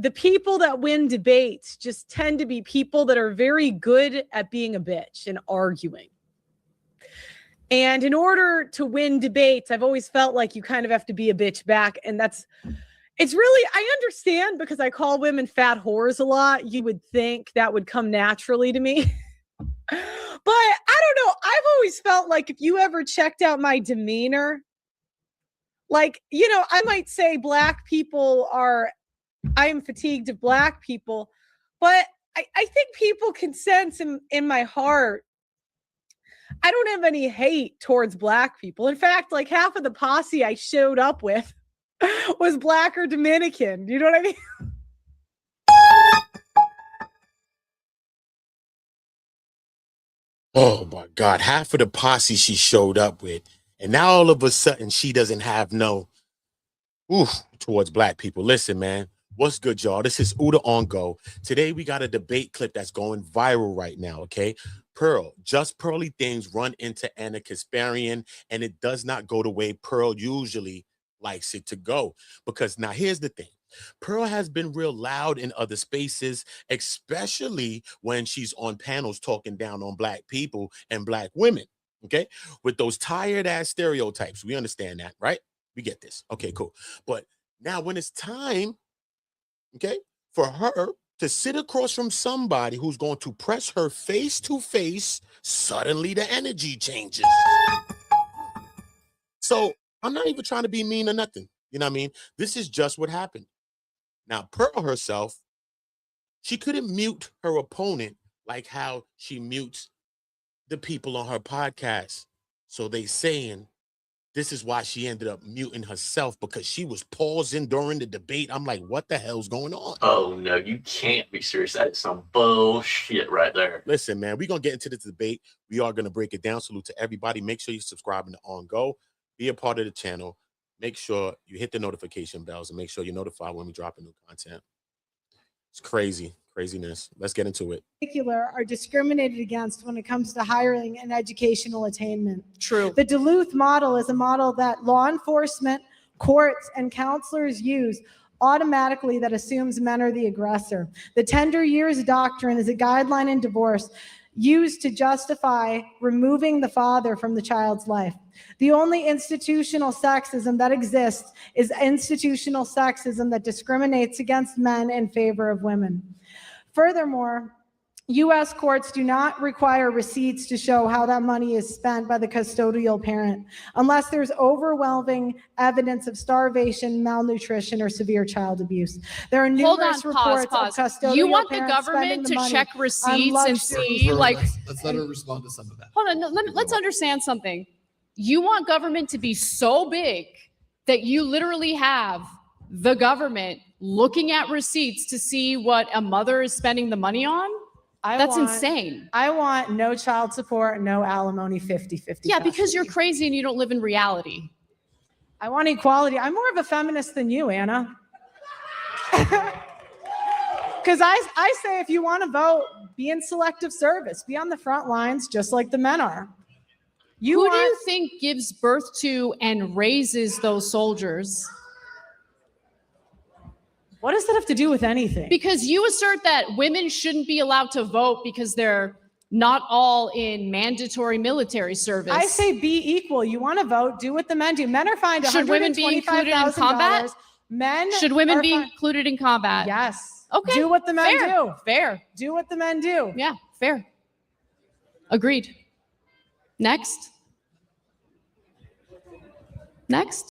the people that win debates just tend to be people that are very good at being a bitch and arguing. And in order to win debates, I've always felt like you kind of have to be a bitch back. And it's really, I understand because I call women fat whores a lot. You would think that would come naturally to me. But I don't know. I've always felt like if you ever checked out my demeanor, like, I might say I am fatigued of Black people, but I think people can sense in my heart, I don't have any hate towards Black people. In fact, like half of the posse I showed up with was Black or Dominican. You know what I mean? Oh my God, half of the posse she showed up with. And now all of a sudden she doesn't have no towards Black people. Listen, man, what's good, y'all? This is Uda on Go. Today we got a debate clip that's going viral right now, okay? Pearl, Just Pearly Things run into Ana Kasparian, and it does not go the way Pearl usually likes it to go. Because now here's the thing. Pearl has been real loud in other spaces, especially when she's on panels talking down on Black people and Black women, okay? With those tired-ass stereotypes. We understand that, right? We get this. Okay, cool. But now when it's time, okay, for her to sit across from somebody who's going to press her face to face, suddenly the energy changes. So I'm not even trying to be mean or nothing. You know what I mean? This is just what happened. Now, Pearl herself, she couldn't mute her opponent like how she mutes the people on her podcast. So they saying this is why she ended up muting herself, because she was pausing during the debate. I'm like, what the hell's going on? Oh, no, you can't be serious. That is some bullshit right there. Listen, man, we're going to get into this debate. We are going to break it down. Salute to everybody. Make sure you subscribe to On Go. Be a part of the channel. Make sure you hit the notification bells and make sure you're notified when we drop a new content. It's craziness. Let's get into it. Particular are discriminated against when it comes to hiring and educational attainment. True. The Duluth model is a model that law enforcement, courts, and counselors use automatically that assumes men are the aggressor. The tender years doctrine is a guideline in divorce used to justify removing the father from the child's life. The only institutional sexism that exists is institutional sexism that discriminates against men in favor of women. Furthermore, U.S. courts do not require receipts to show how that money is spent by the custodial parent, unless there's overwhelming evidence of starvation, malnutrition, or severe child abuse. There are numerous reports of custodial You want the parents government to money check receipts and see, like, let's let her respond to some of that. hold on, let's understand something. You want government to be so big that you literally have the government looking at receipts to see what a mother is spending the money on? That's insane. I want no child support, no alimony, 50-50. Yeah, because you're crazy and you don't live in reality. I want equality. I'm more of a feminist than you, Anna. Because I say if you want to vote, be in selective service. Be on the front lines just like the men are. Who do you think gives birth to and raises those soldiers? What does that have to do with anything? Because you assert that women shouldn't be allowed to vote because they're not all in mandatory military service. I say be equal. You want to vote, do what the men do. Men are fined $125,000. Should women be included in combat? Should women be included in combat? Yes. Okay. Do what the men do. Fair. Do what the men do. Yeah, fair. Agreed. Next.